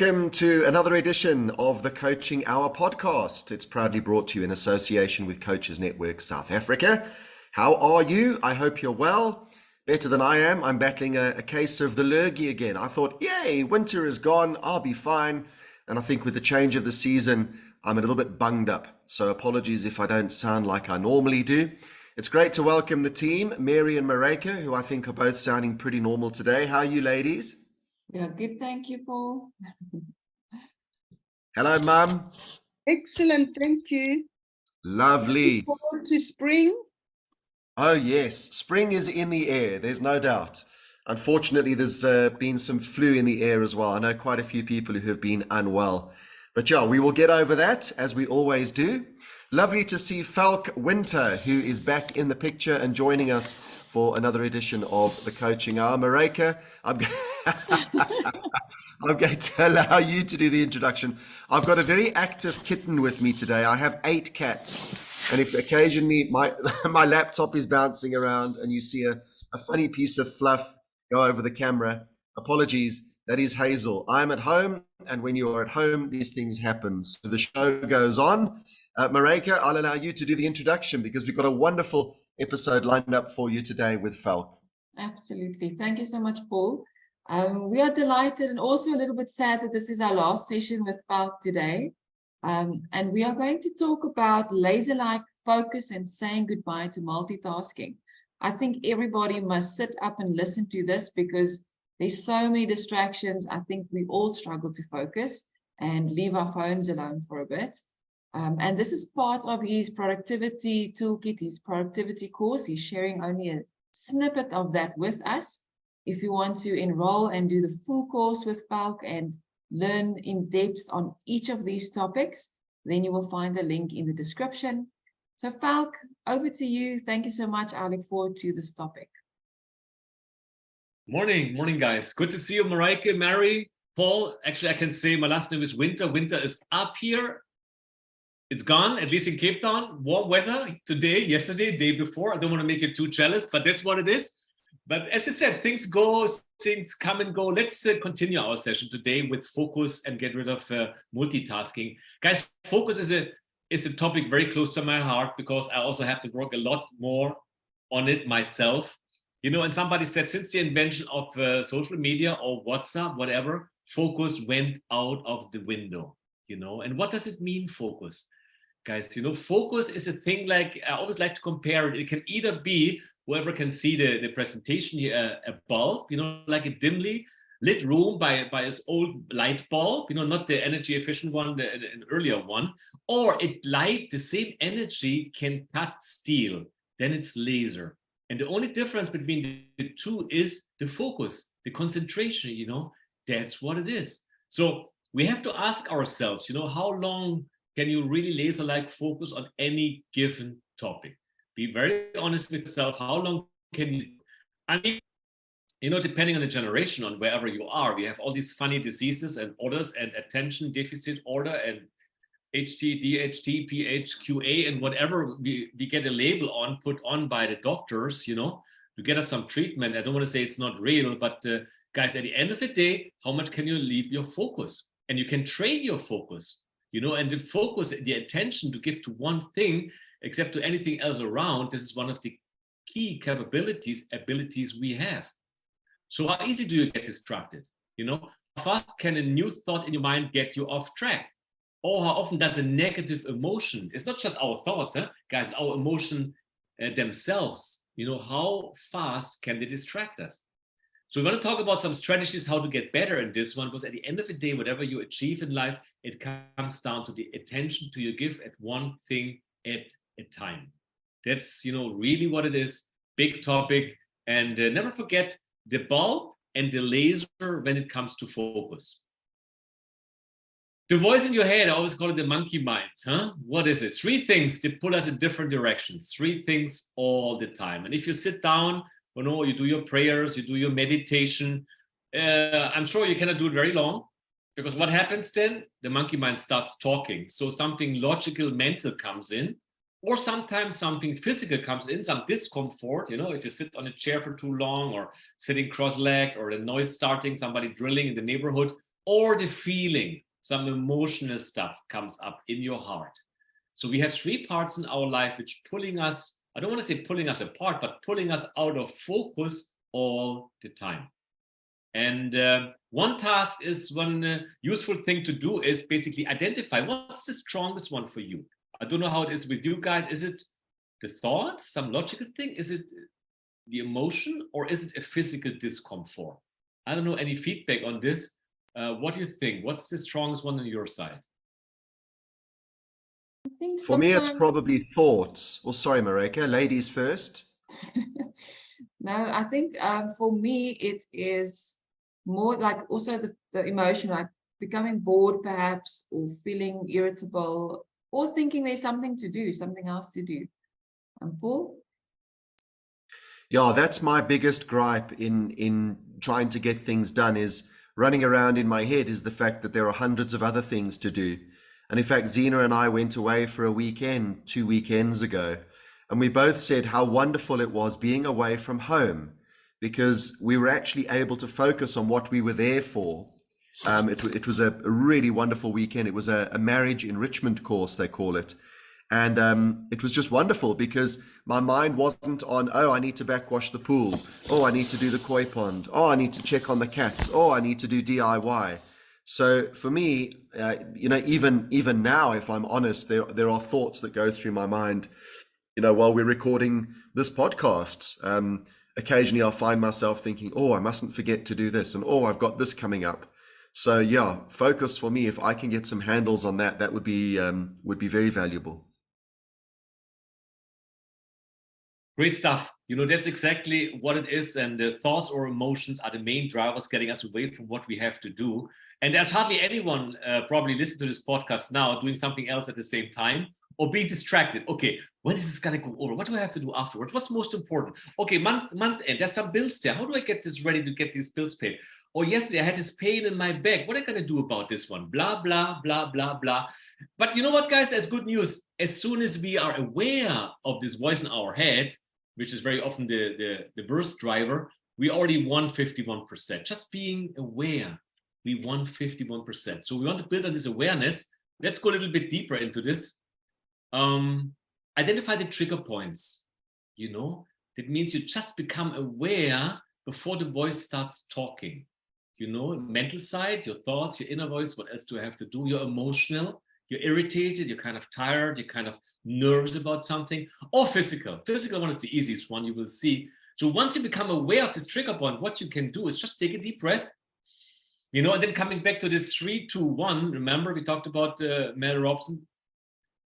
Welcome to another edition of the Coaching Hour podcast. It's proudly brought to you in association with Coaches Network South Africa. How are you? I hope you're well. Better than I am. I'm battling a case of the lurgy again. I thought, yay, winter is gone. I'll be fine. And I think with the change of the season, I'm a little bit bunged up. So apologies if I don't sound like I normally do. It's great to welcome the team, Mary and Mareka, who I think are both sounding pretty normal today. How are you ladies? Yeah, good. Thank you, Paul. Hello, Mum. Excellent, thank you. Lovely. Looking forward to spring. Oh, yes. Spring is in the air. There's no doubt. Unfortunately, there's been some flu in the air as well. I know quite a few people who have been unwell. But yeah, we will get over that, as we always do. Lovely to see Falk Winter, who is back in the picture and joining us for another edition of the Coaching Hour. Mareka, I'm going to allow you to do the introduction. I've got a very active kitten with me today. I have 8 cats. And if occasionally my laptop is bouncing around and you see a funny piece of fluff go over the camera, apologies, that is Hazel. I'm at home, and when you are at home, these things happen. So the show goes on. Mareka, I'll allow you to do the introduction because we've got a wonderful episode lined up for you today with Falk. Absolutely. Thank you so much, Paul. We are delighted and also a little bit sad that this is our last session with Falk today. And we are going to talk about laser-like focus and saying goodbye to multitasking. I think everybody must sit up and listen to this because there's so many distractions. I think we all struggle to focus and leave our phones alone for a bit. And this is part of his productivity toolkit, his productivity course. He's sharing only a snippet of that with us. If you want to enroll and do the full course with Falk and learn in depth on each of these topics, then you will find the link in the description. So Falk, over to you. Thank you so much. I look forward to this topic. Morning, guys. Good to see you, Mareka, Mary, Paul. Actually, I can say my last name is Winter. Winter is up here. It's gone, at least in Cape Town. Warm weather today, yesterday, day before. I don't want to make you too jealous, but that's what it is. But as you said, things go, things come and go. Let's continue our session today with focus and get rid of multitasking. Guys, focus is a topic very close to my heart because I also have to work a lot more on it myself. You know, and somebody said since the invention of social media or WhatsApp, whatever, focus went out of the window, you know. And what does it mean, focus? Guys, you know, focus is a thing like, I always like to compare it. It can either be, whoever can see the presentation here, a bulb, you know, like a dimly lit room by its old light bulb, you know, not the energy efficient one, an earlier one, or the same energy can cut steel, then it's laser. And the only difference between the two is the focus, the concentration, you know, that's what it is. So we have to ask ourselves, you know, how long can you really laser-like focus on any given topic? Be very honest with yourself. How long can you? I mean, you know, depending on the generation, on wherever you are, we have all these funny diseases and orders and attention deficit order and HT, DHT, PHQA, and whatever we get a label on, put on by the doctors, you know, to get us some treatment. I don't want to say it's not real, but guys, at the end of the day, how much can you leave your focus? And you can train your focus. You know, and the focus, the attention to give to one thing, except to anything else around, this is one of the key abilities we have. So how easy do you get distracted? You know, how fast can a new thought in your mind get you off track? Or how often does a negative emotion, it's not just our thoughts, guys, our emotion themselves, you know, how fast can they distract us? So we want to talk about some strategies how to get better in this one, because at the end of the day, whatever you achieve in life, it comes down to the attention to you give at one thing at a time. That's, you know, really what it is. Big topic. And never forget the bulb and the laser when it comes to focus. The voice in your head, I always call it the monkey mind. What is it? 3 things that pull us in different directions. 3 things all the time. And if you sit down, you know, you do your prayers, you do your meditation. I'm sure you cannot do it very long, because what happens then? The monkey mind starts talking. So something logical, mental comes in, or sometimes something physical comes in, some discomfort. You know, if you sit on a chair for too long, or sitting cross-legged, or the noise starting, somebody drilling in the neighborhood, or the feeling, some emotional stuff comes up in your heart. So we have three parts in our life which pulling us, I don't want to say pulling us apart, but pulling us out of focus all the time. And one task is one useful thing to do is basically identify what's the strongest one for you. I don't know how it is with you guys. Is it the thoughts, some logical thing? Is it the emotion, or is it a physical discomfort? I don't know any feedback on this. What do you think? What's the strongest one on your side? I think For me, it's sometimes- probably thoughts. Well, sorry, Marika, ladies first. No, I think for me it is more like also the emotion, like becoming bored perhaps, or feeling irritable, or thinking there's something to do, something else to do. And Paul? Yeah, that's my biggest gripe in trying to get things done, is running around in my head is the fact that there are hundreds of other things to do. And in fact, Zena and I went away for a weekend 2 weekends ago, and we both said how wonderful it was being away from home, because we were actually able to focus on what we were there for. It was a really wonderful weekend. It was a marriage enrichment course, they call it. And it was just wonderful because my mind wasn't on, oh, I need to backwash the pool. Oh, I need to do the koi pond. Oh, I need to check on the cats. Oh, I need to do DIY. So for me, even now, if I'm honest, there are thoughts that go through my mind, while we're recording this podcast. Occasionally I'll find myself thinking, oh, I mustn't forget to do this. And oh, I've got this coming up. So yeah, focus for me, if I can get some handles on that, that would be very valuable. Great stuff. That's exactly what it is. And the thoughts or emotions are the main drivers getting us away from what we have to do. And there's hardly anyone probably listening to this podcast now doing something else at the same time, or being distracted. Okay, when is this going to go over? What do I have to do afterwards? What's most important? Okay, month end, there's some bills there. How do I get this ready to get these bills paid? Or yesterday I had this pain in my back. What am I going to do about this one? Blah, blah, blah, blah, blah. But you know what, guys? There's good news. As soon as we are aware of this voice in our head, which is very often the worst driver, we already won 51%. Just being aware, we won 51%. So we want to build on this awareness. Let's go a little bit deeper into this. Identify the trigger points. That means you just become aware before the voice starts talking. Mental side, your thoughts, your inner voice, what else do I have to do? You're emotional, you're irritated, you're kind of tired, you're kind of nervous about something, or physical. Physical one is the easiest one, you will see. So once you become aware of this trigger point, what you can do is just take a deep breath, and then coming back to this 3, 2, 1, remember we talked about Mel Robson,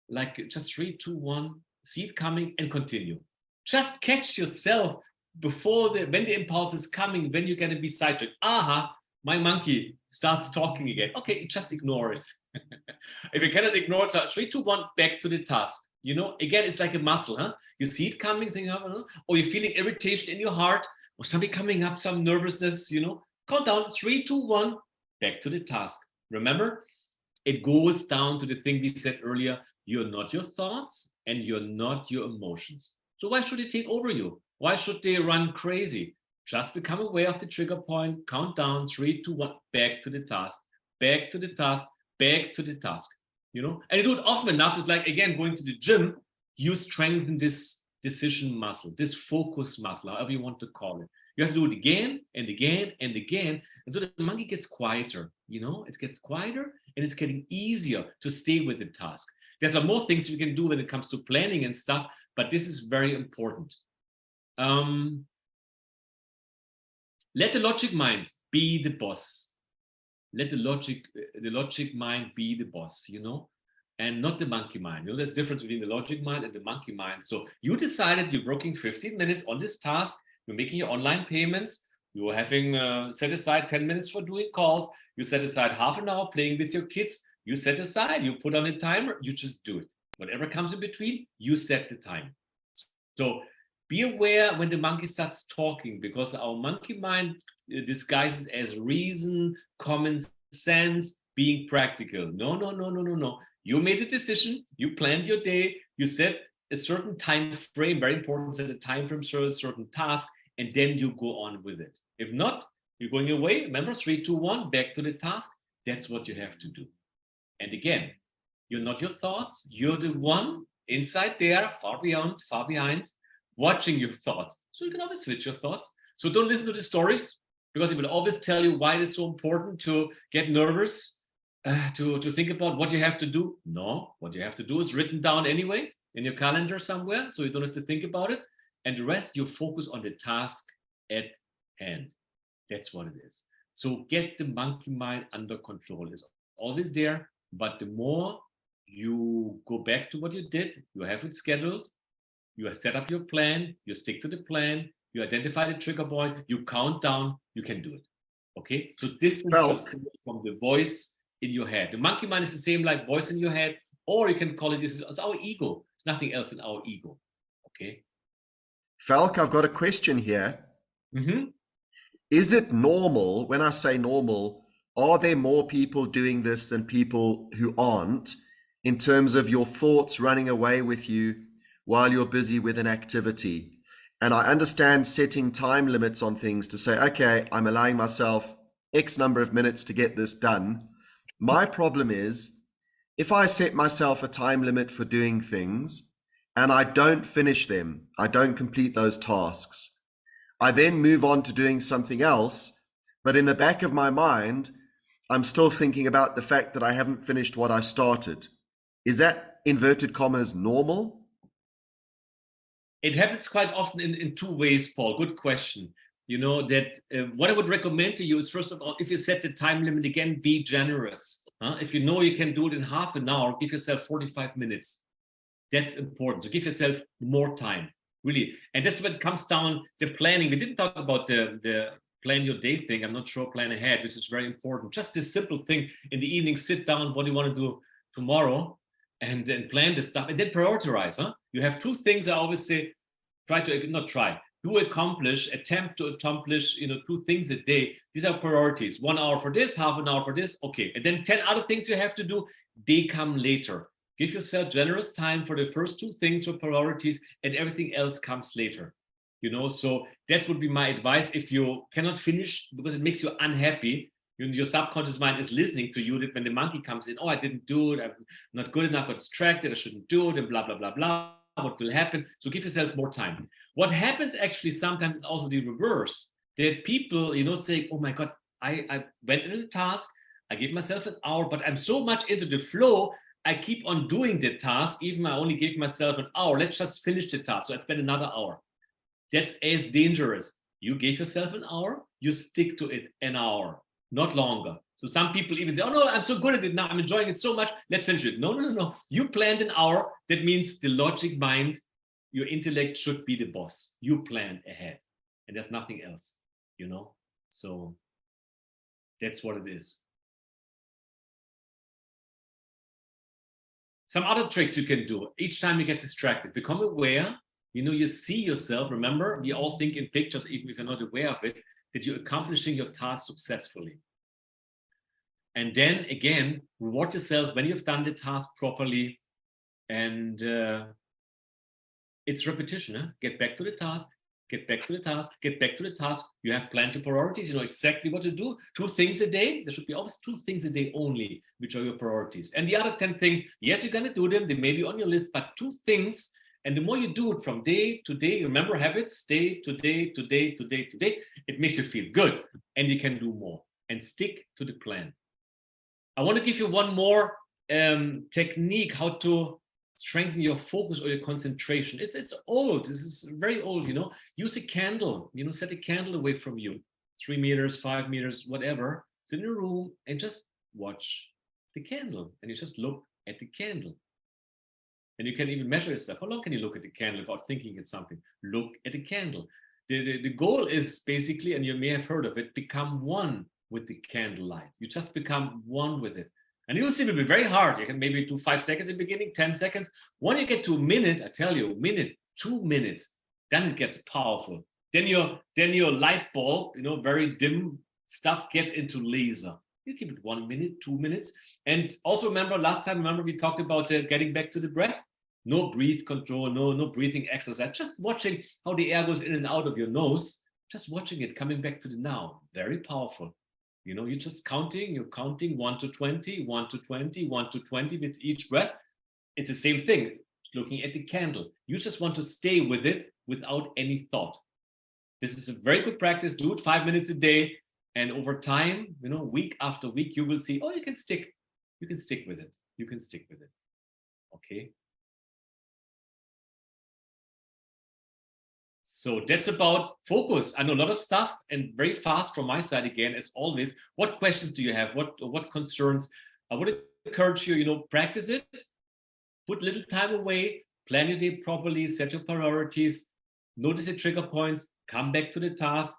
like just 3, 2, 1, see it coming and continue. Just catch yourself before when the impulse is coming, when you're going to be sidetracked. Aha, my monkey starts talking again. Okay, just ignore it. If you cannot ignore it, so 3, 2, 1, back to the task. Again, it's like a muscle, huh? You see it coming, or you're feeling irritation in your heart, or something coming up, some nervousness, count down, 3, 2, 1, back to the task. Remember, it goes down to the thing we said earlier. You're not your thoughts and you're not your emotions. So why should they take over you? Why should they run crazy? Just become aware of the trigger point, count down, 3, 2, 1, back to the task, back to the task, back to the task, and you do it often enough. It's like, again, going to the gym, you strengthen this decision muscle, this focus muscle, however you want to call it. You have to do it again and again and again. And so the monkey gets quieter, it gets quieter and it's getting easier to stay with the task. There's some more things we can do when it comes to planning and stuff, but this is very important. Let the logic mind be the boss. Let the logic mind be the boss, and not the monkey mind. There's a difference between the logic mind and the monkey mind. So you decided you're working 15 minutes on this task. You're making your online payments. You're having set aside 10 minutes for doing calls. You set aside half an hour playing with your kids. You set aside, you put on a timer, you just do it. Whatever comes in between, you set the time. So be aware when the monkey starts talking, because our monkey mind disguises as reason, common sense, being practical. No. You made a decision, you planned your day, you set a certain time frame, very important, set a time frame for a certain task, and then you go on with it. If not, you're going away. Remember, 3, 2, 1, back to the task, That's what you have to do. And again, you're not your thoughts. You're the one inside there, far beyond, far behind, watching your thoughts. So you can always switch your thoughts. So don't listen to the stories, because it will always tell you why it is so important to get nervous, to think about what you have to do. No, what you have to do is written down anyway in your calendar somewhere, so you don't have to think about it. And the rest, you focus on the task at hand. That's what it is. So get the monkey mind under control. It's always there, but the more you go back to what you did, you have it scheduled, you have set up your plan, you stick to the plan, you identify the trigger point, you count down, you can do it. Okay, so distance yourself from the voice in your head. The monkey mind is the same like voice in your head, or you can call it, this is our ego. It's nothing else than our ego. Okay. Falk, I've got a question here. Is it normal, when I say normal, are there more people doing this than people who aren't, in terms of your thoughts running away with you while you're busy with an activity? And I understand setting time limits on things to say, okay, I'm allowing myself X number of minutes to get this done. My problem is, if I set myself a time limit for doing things and I don't finish them, I don't complete those tasks, I then move on to doing something else, but in the back of my mind, I'm still thinking about the fact that I haven't finished what I started. Is that, inverted commas, normal? It happens quite often in two ways, Paul. Good question. You know, that what I would recommend to you is, first of all, if you set the time limit, again, be generous. If you know you can do it in half an hour, give yourself 45 minutes. That's important. So give yourself more time, really. And that's when it comes down the planning. We didn't talk about the plan your day thing. I'm not sure, plan ahead, which is very important. Just this simple thing in the evening, sit down, what do you want to do tomorrow? And then plan this stuff and then prioritize. You have two things I always say, attempt to accomplish, two things a day. These are priorities. 1 hour for this, half an hour for this. Okay. And then 10 other things you have to do, they come later. Give yourself generous time for the first two things for priorities, and everything else comes later. So that would be my advice. If you cannot finish because it makes you unhappy, your subconscious mind is listening to you, that when the monkey comes in, oh, I didn't do it, I'm not good enough, got distracted, I shouldn't do it, and blah, blah, blah, blah. What will happen? So give yourself more time. What happens actually sometimes is also the reverse. That people, say, oh my God, I went into the task, I gave myself an hour, but I'm so much into the flow, I keep on doing the task, even I only gave myself an hour. Let's just finish the task. So I spend another hour. That's as dangerous. You gave yourself an hour, you stick to it an hour, not longer. So some people even say, oh no, I'm so good at it now, I'm enjoying it so much, let's finish it. No. You planned an hour. That means the logic mind, your intellect should be the boss. You plan ahead. And there's nothing else, So that's what it is. Some other tricks you can do. Each time you get distracted, become aware. You see yourself. Remember, we all think in pictures, even if you're not aware of it, that you're accomplishing your task successfully. And then again, reward yourself when you've done the task properly. And it's repetition. Get back to the task, get back to the task, get back to the task. You have planned your priorities. You know exactly what to do. 2 things a day. There should be always 2 things a day only, which are your priorities. And the other 10 things, yes, you're going to do them. They may be on your list, but 2 things. And the more you do it from day to day, remember habits, day to day to day to day to day, it makes you feel good and you can do more. And stick to the plan. I want to give you one more technique how to strengthen your focus or your concentration. It's old. This is very old, Use a candle, set a candle away from you. 3 meters, 5 meters, whatever. Sit in a room and just watch the candle. And you just look at the candle. And you can even measure yourself. How long can you look at the candle without thinking it's something? Look at the candle. The goal is basically, and you may have heard of it, become one with the candlelight. You just become one with it. And you'll see it will be very hard. You can maybe do 5 seconds in the beginning, 10 seconds. When you get to a minute, I tell you, a minute, 2 minutes, then it gets powerful. Then your light bulb, very dim stuff gets into laser. You keep it 1 minute, 2 minutes. And also remember, last time, we talked about getting back to the breath. No breath control, no breathing exercise. Just watching how the air goes in and out of your nose. Just watching it, coming back to the now. Very powerful. You know, you're just counting, you're counting 1 to 20, 1 to 20, 1 to 20 with each breath. It's the same thing, looking at the candle. You just want to stay with it without any thought. This is a very good practice. Do it 5 minutes a day. And over time, you know, week after week, you will see, oh, you can stick with it. You can stick with it. Okay. So that's about focus. I know a lot of stuff and very fast from my side again, as always. What questions do you have? What concerns? I would encourage you, you know, practice it, put little time away, plan your day properly, set your priorities, notice the trigger points, come back to the task,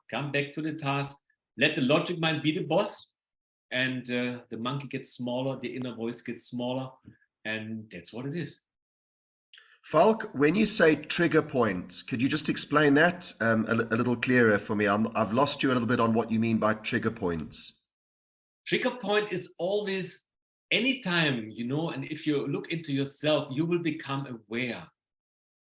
let the logic mind be the boss, and the monkey gets smaller, the inner voice gets smaller, and that's what it is. Falk, when you say trigger points, could you just explain that a little clearer for me? I've lost you a little bit on what you mean by trigger points. Trigger point is always anytime, you know, and if you look into yourself, you will become aware.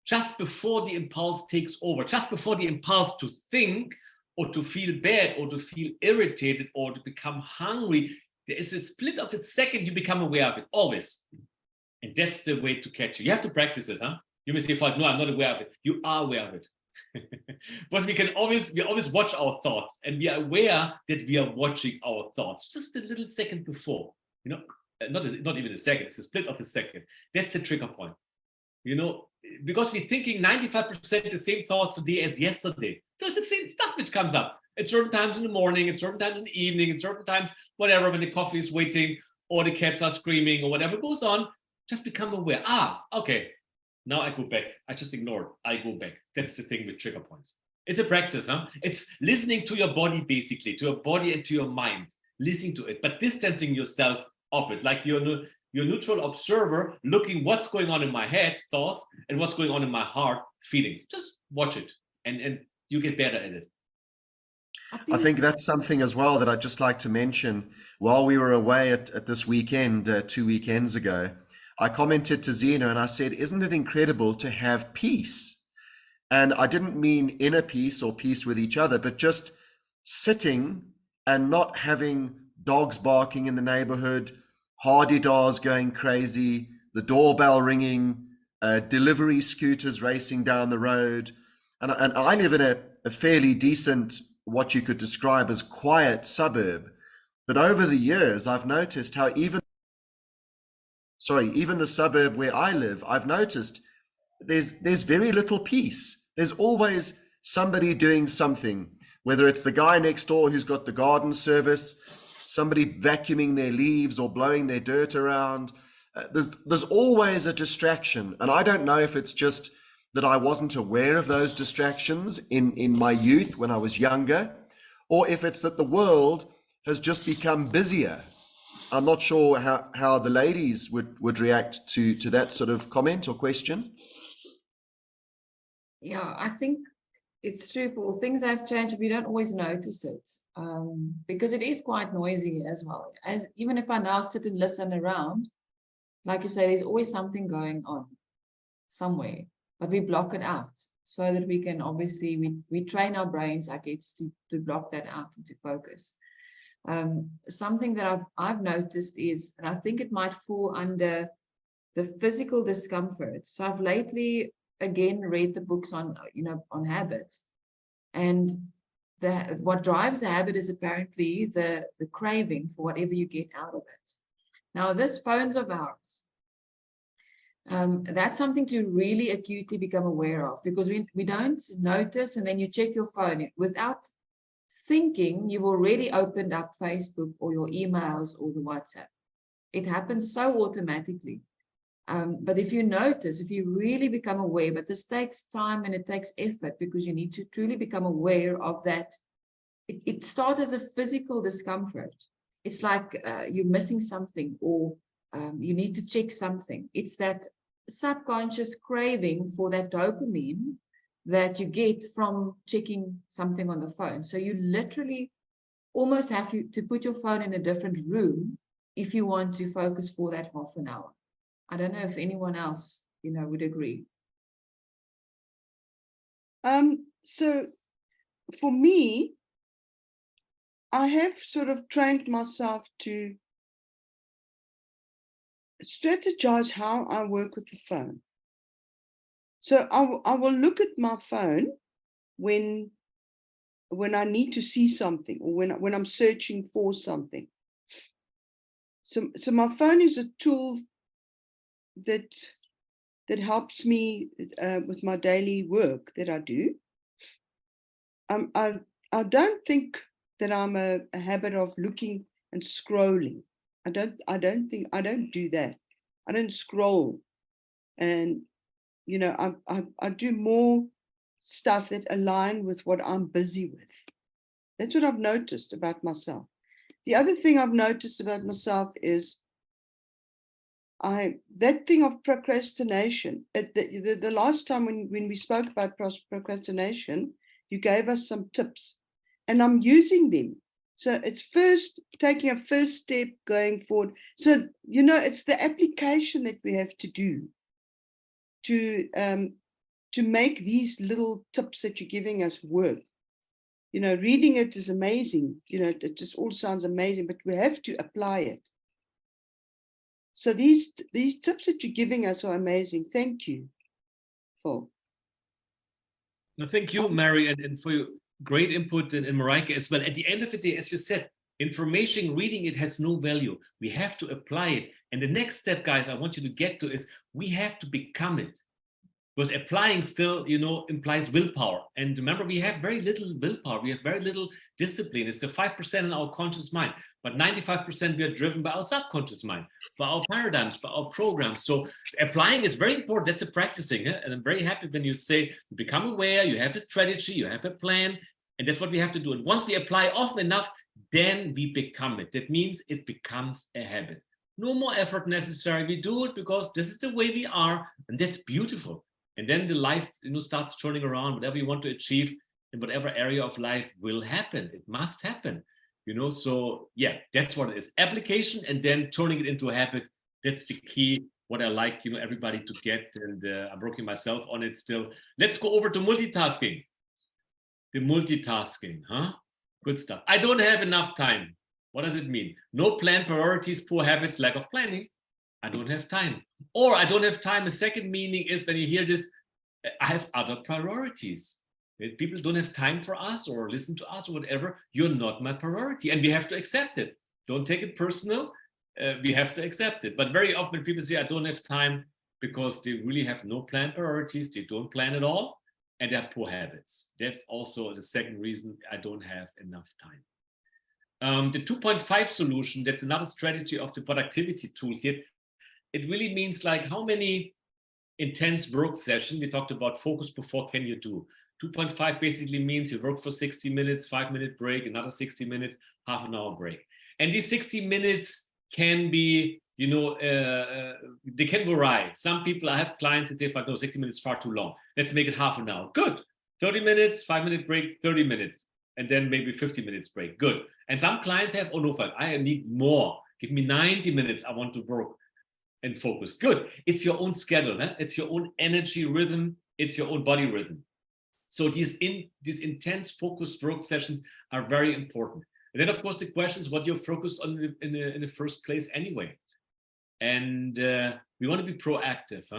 Just before the impulse takes over, just before the impulse to think or to feel bad or to feel irritated or to become hungry, there is a split of a second you become aware of it, always. And that's the way to catch it. You have to practice it, huh? You may say, Falk, no, I'm not aware of it. You are aware of it. But we always watch our thoughts, and we are aware that we are watching our thoughts just a little second before, you know, not even a second, it's a split of a second. That's the trigger point, you know, because we're thinking 95% the same thoughts today as yesterday. So it's the same stuff which comes up at certain times in the morning, at certain times in the evening, at certain times, whatever, when the coffee is waiting or the cats are screaming or whatever goes on. Just become aware. Okay. Now I go back. I just ignored. I go back. That's the thing with trigger points. It's a practice, huh? It's listening to your body, basically, to your body and to your mind, listening to it, but distancing yourself of it, like you're neutral observer, looking what's going on in my head, thoughts, and what's going on in my heart, feelings. Just watch it, and you get better at it. I think that's something as well that I'd just like to mention. While we were away at this weekend, 2 weekends ago, I commented to Zena and I said, isn't it incredible to have peace? And I didn't mean inner peace or peace with each other, but just sitting and not having dogs barking in the neighborhood, hardy-dars going crazy, the doorbell ringing, delivery scooters racing down the road. And I live in a fairly decent, what you could describe as quiet suburb. But over the years, I've noticed how even the suburb where I live, I've noticed there's very little peace. There's always somebody doing something, whether it's the guy next door who's got the garden service, somebody vacuuming their leaves or blowing their dirt around. There's always a distraction. And I don't know if it's just that I wasn't aware of those distractions in my youth when I was younger, or if it's that the world has just become busier. I'm not sure how the ladies would react to that sort of comment or question. Yeah, I think it's true, Paul. Things have changed. We don't always notice it because it is quite noisy as well. Even if I now sit and listen around, like you say, there's always something going on somewhere, but we block it out so that we can obviously, we train our brains, I guess, to block that out and to focus. Something that I've noticed is, and I think it might fall under the physical discomfort. So I've lately again read the books on habits, and what drives a habit is apparently the craving for whatever you get out of it. Now, this phones of ours, that's something to really acutely become aware of, because we don't notice, and then you check your phone without thinking you've already opened up Facebook or your emails or the WhatsApp. It happens so automatically. But if you notice, if you really become aware, but this takes time and it takes effort, because you need to truly become aware of that. It starts as a physical discomfort. It's like you're missing something, or you need to check something. It's that subconscious craving for that dopamine that you get from checking something on the phone. So you literally almost have to put your phone in a different room if you want to focus for that half an hour. I don't know if anyone else, would agree. So for me, I have sort of trained myself to strategize how I work with the phone. So I will look at my phone when I need to see something, or when I'm searching for something. So my phone is a tool that helps me with my daily work that I do. I don't think that I'm a habit of looking and scrolling. I don't do that. I don't scroll, and I do more stuff that align with what I'm busy with. That's what I've noticed about myself. The other thing I've noticed about myself is that thing of procrastination. At the last time when we spoke about procrastination, you gave us some tips, and I'm using them. So it's first taking a first step going forward. So it's the application that we have to do to make these little tips that you're giving us work. Reading it is amazing. It just all sounds amazing, but we have to apply it. So these tips that you're giving us are amazing. Thank you, Falk. No, thank you, Mary, and for your great input, and Mareike as well. At the end of the day, as you said, information, reading it has no value. We have to apply it. And the next step, guys, I want you to get to is we have to become it. Because applying still, implies willpower. And remember, we have very little willpower. We have very little discipline. It's the 5% in our conscious mind, but 95% we are driven by our subconscious mind, by our paradigms, by our programs. So applying is very important. That's a practicing. And I'm very happy when you say you become aware, you have a strategy, you have a plan, and that's what we have to do. And once we apply often enough, then we become it. That means it becomes a habit. No more effort necessary. We do it because this is the way we are, and that's beautiful. And then the life, starts turning around. Whatever you want to achieve in whatever area of life will happen. It must happen, So yeah, that's what it is. Application and then turning it into a habit. That's the key. What I like, everybody to get. And I'm working myself on it still. Let's go over to multitasking. The multitasking, huh? Good stuff. I don't have enough time. What does it mean? No plan, priorities, poor habits, lack of planning. I don't have time. Or I don't have time. A second meaning is when you hear this, I have other priorities. If people don't have time for us or listen to us or whatever, you're not my priority. And we have to accept it. Don't take it personal. We have to accept it. But very often people say, I don't have time because they really have no planned priorities. They don't plan at all. And they have poor habits. That's also the second reason I don't have enough time. The 2.5 solution, that's another strategy of the productivity toolkit. It really means like how many intense work sessions, we talked about focus before, can you do? 2.5 basically means you work for 60 minutes, 5-minute break, another 60 minutes, half an hour break. And these 60 minutes can be, they can vary. Some people, I have clients that say, no, 60 minutes is far too long. Let's make it half an hour. Good. 30 minutes, 5-minute break, 30 minutes. And then maybe 50 minutes break. Good. And some clients have, oh no, I need more. Give me 90 minutes. I want to work and focus. Good. It's your own schedule. It's your own energy rhythm. It's your own body rhythm. So these intense focused work sessions are very important. And then, of course, the question is what you're focused on in the first place anyway. And we want to be proactive,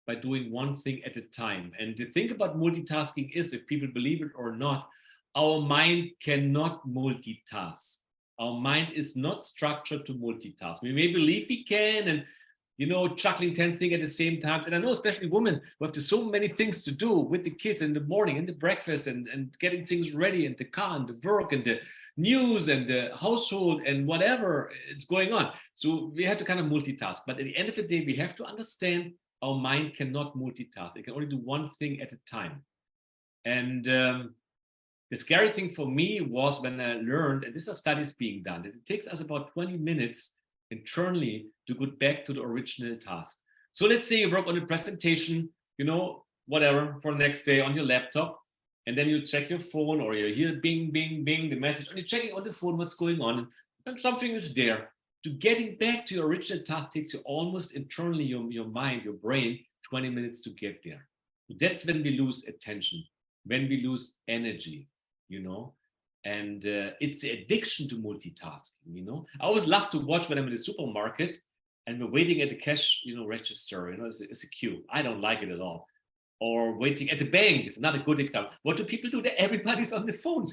by doing one thing at a time. And the thing about multitasking is, if people believe it or not, our mind cannot multitask. Our mind is not structured to multitask. We may believe we can, and juggling 10 things at the same time. And I know especially women who have so many things to do with the kids in the morning, and the breakfast, and getting things ready, and the car, and the work, and the news, and the household, and whatever is going on. So we have to kind of multitask. But at the end of the day, we have to understand our mind cannot multitask. It can only do one thing at a time. And the scary thing for me was when I learned, and these are studies being done, that it takes us about 20 minutes internally to go back to the original task. So let's say you work on a presentation, whatever, for the next day on your laptop, and then you check your phone, or you hear bing, bing, bing, the message, and you're checking on the phone what's going on, and something is there. To getting back to your original task takes you almost internally, your mind, your brain, 20 minutes to get there. That's when we lose attention, when we lose energy, And it's the addiction to multitasking, you know. I always love to watch when I'm in the supermarket and we're waiting at the cash, you know, register, you know, it's a queue. I don't like it at all. Or waiting at the bank is not a good example. What do people do? Everybody's on the phone.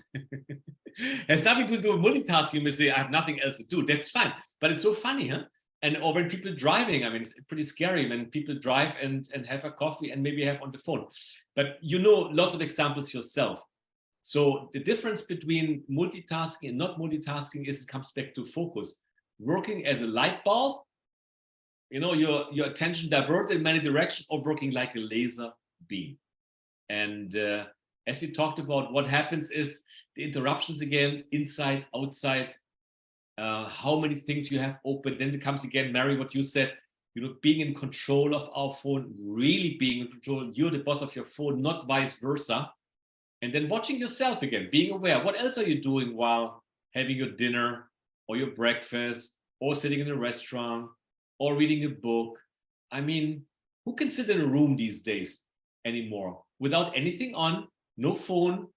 Has nothing to do with multitasking. You may say, I have nothing else to do. That's fine. But it's so funny, huh? And or when people driving, I mean, it's pretty scary when people drive and have a coffee and maybe have on the phone. But you know, lots of examples yourself. So the difference between multitasking and not multitasking is it comes back to focus. Working as a light bulb, you know, your attention diverted in many directions, or working like a laser beam. And as we talked about, what happens is the interruptions again, inside, outside, how many things you have open. Then it comes again, Mary, what you said, you know, being in control of our phone, really being in control. You're the boss of your phone, not vice versa. And then watching yourself again, being aware. What else are you doing while having your dinner or your breakfast or sitting in a restaurant or reading a book? I mean, who can sit in a room these days anymore without anything on, no phone,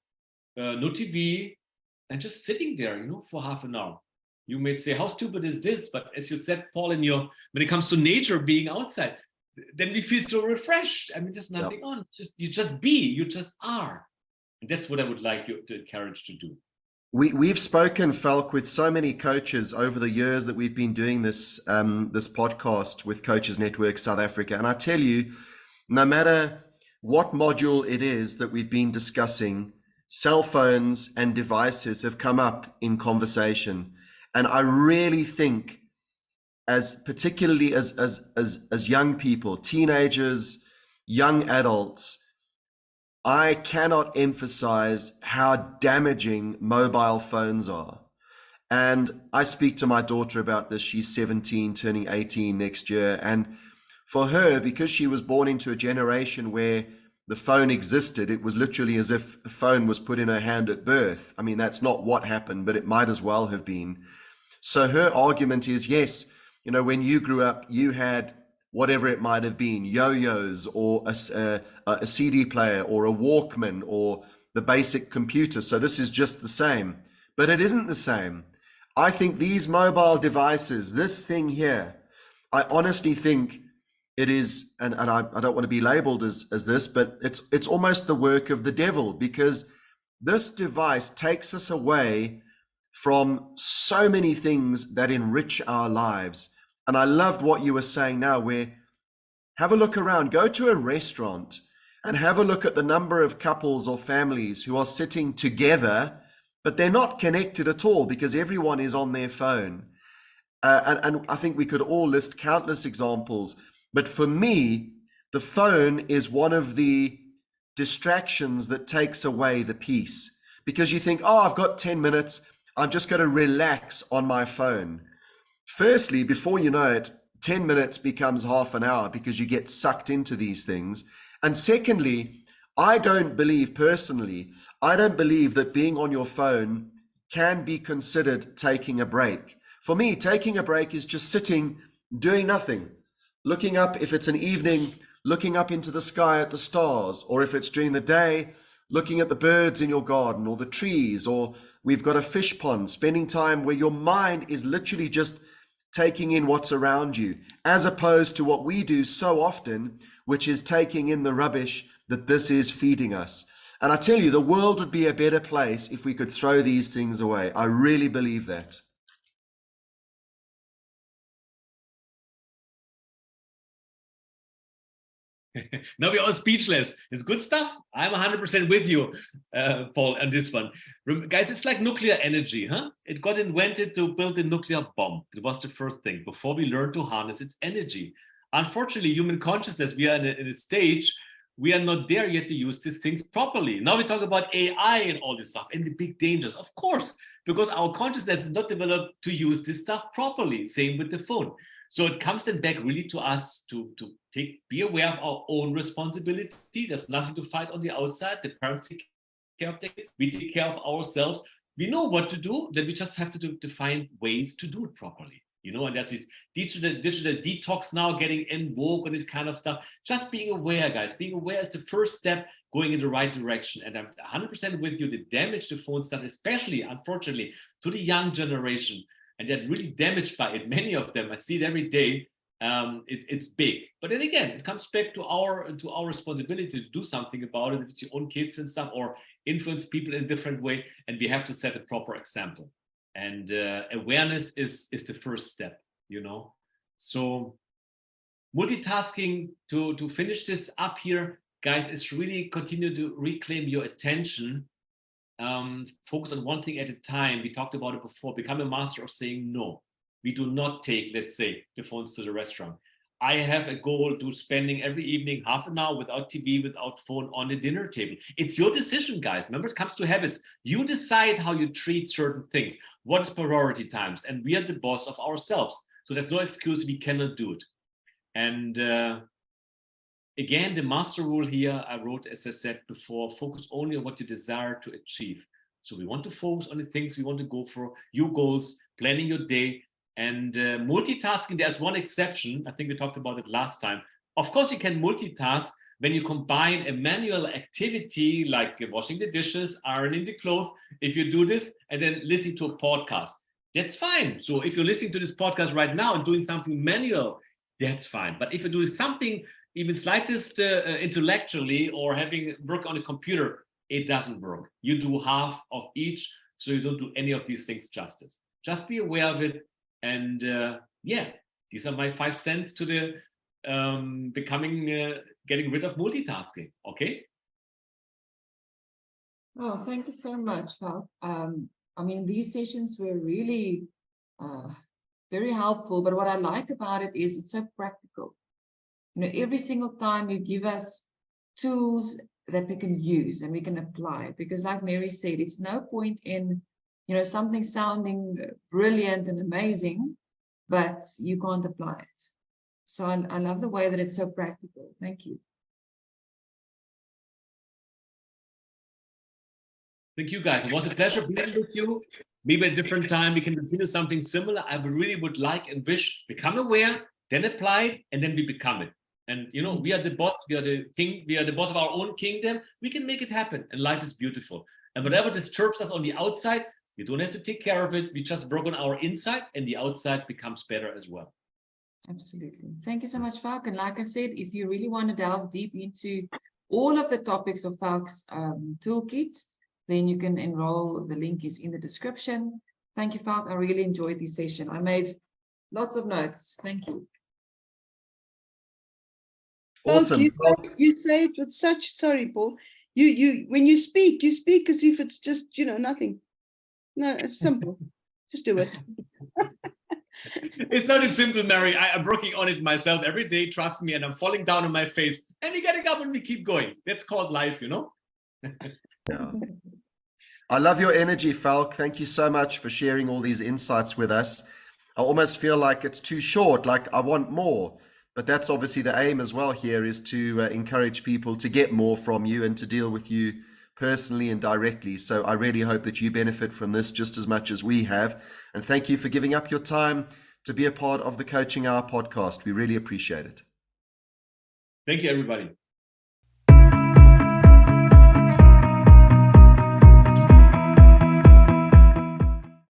no TV, and just sitting there, you know, for half an hour? You may say, how stupid is this? But as you said, Paul, when it comes to nature, being outside, then we feel so refreshed. I mean, there's nothing on. You just be, you just are. And that's what I would like you to encourage to do. We've spoken, Falk, with so many coaches over the years that we've been doing this this podcast with Coaches Network South Africa. And I tell you, no matter what module it is that we've been discussing, cell phones and devices have come up in conversation. And I really think, particularly as young people, teenagers, young adults, I cannot emphasize how damaging mobile phones are. And I speak to my daughter about this. She's 17, turning 18 next year. And for her, because she was born into a generation where the phone existed, it was literally as if a phone was put in her hand at birth. I mean, that's not what happened, but it might as well have been. So her argument is, yes, you know, when you grew up, you had whatever it might have been, yo-yos or a CD player or a Walkman or the basic computer. So this is just the same, but it isn't the same. I think these mobile devices, this thing here, I honestly think it is, and I don't want to be labeled as this, but it's almost the work of the devil, because this device takes us away from so many things that enrich our lives. And I loved what you were saying now, where have a look around, go to a restaurant and have a look at the number of couples or families who are sitting together, but they're not connected at all because everyone is on their phone. And I think we could all list countless examples. But for me, the phone is one of the distractions that takes away the peace, because you think, oh, I've got 10 minutes. I'm just going to relax on my phone. Firstly, before you know it, 10 minutes becomes half an hour because you get sucked into these things. And secondly, I don't believe that being on your phone can be considered taking a break. For me, taking a break is just sitting, doing nothing, looking up, if it's an evening, looking up into the sky at the stars, or if it's during the day, looking at the birds in your garden or the trees, or we've got a fish pond, spending time where your mind is literally just taking in what's around you, as opposed to what we do so often, which is taking in the rubbish that this is feeding us. And I tell you, the world would be a better place if we could throw these things away. I really believe that. Now we're all speechless. It's good stuff. I'm 100% with you, Paul, on this one. Guys, it's like nuclear energy, huh? It got invented to build a nuclear bomb. It was the first thing before we learned to harness its energy. Unfortunately, human consciousness, we are in a stage, we are not there yet to use these things properly. Now we talk about AI and all this stuff and the big dangers, of course, because our consciousness is not developed to use this stuff properly. Same with the phone. So it comes then back really to us to be aware of our own responsibility. There's nothing to fight on the outside. The parents take care of their kids. We take care of ourselves. We know what to do. Then we just have to find ways to do it properly. You know, and that's this digital detox now getting in vogue and this kind of stuff. Just being aware, guys. Being aware is the first step going in the right direction. And I'm 100% with you. The damage the phone's done, especially, unfortunately, to the young generation, and they're really damaged by it. Many of them, I see it every day. It's big. But then again, it comes back to our responsibility to do something about it. If it's your own kids and stuff, or influence people in a different way, and we have to set a proper example. And awareness is the first step, you know. So multitasking, to finish this up here, guys, is really continue to reclaim your attention. Focus on one thing at a time. We talked about it before. Become a master of saying no. We do not take, let's say, the phones to the restaurant. I have a goal to spending every evening half an hour without TV, without phone on the dinner table. It's your decision, guys. Remember, it comes to habits. You decide how you treat certain things. What is priority times? And we are the boss of ourselves. So there's no excuse we cannot do it. And again, the master rule here, I wrote, as I said before, focus only on what you desire to achieve. So we want to focus on the things we want to go for, your goals, planning your day. And multitasking, there's one exception. I think we talked about it last time. Of course, you can multitask when you combine a manual activity like washing the dishes, ironing the clothes. If you do this and then listen to a podcast, that's fine. So if you're listening to this podcast right now and doing something manual, that's fine. But if you're doing something even slightest intellectually, or having work on a computer, it doesn't work. You do half of each, so you don't do any of these things justice. Just be aware of it. And yeah, these are my 5 cents to the getting rid of multitasking. Okay. Oh, thank you so much, Falk. I mean, these sessions were really very helpful, but what I like about it is it's so practical. You know, every single time you give us tools that we can use and we can apply, because like Mary said, it's no point in, you know, something sounding brilliant and amazing, but you can't apply it. So I love the way that it's so practical. Thank you. Thank you, guys. It was a pleasure being with you. Maybe at a different time we can continue something similar. I really would like and wish, become aware, then apply it, and then we become it. And you know, we are the boss, we are the king, we are the boss of our own kingdom. We can make it happen, and life is beautiful. And whatever disturbs us on the outside, you don't have to take care of it. We just work on our inside, and the outside becomes better as well. Absolutely. Thank you so much, Falk. And like I said, if you really want to delve deep into all of the topics of Falk's toolkit, then you can enroll. The link is in the description. Thank you, Falk. I really enjoyed this session. I made lots of notes. Thank you. Awesome. You say it with such, sorry, Paul. You when you speak as if it's just, you know, nothing. No, it's simple. Just do it. It's not that simple, Mary. I'm working on it myself every day, trust me, and I'm falling down on my face. And we're getting up and we keep going. That's called life, you know? Yeah. I love your energy, Falk. Thank you so much for sharing all these insights with us. I almost feel like it's too short, like I want more. But that's obviously the aim as well here, is to encourage people to get more from you and to deal with you personally and directly. So I really hope that you benefit from this just as much as we have. And thank you for giving up your time to be a part of the Coaching Hour podcast. We really appreciate it. Thank you, everybody.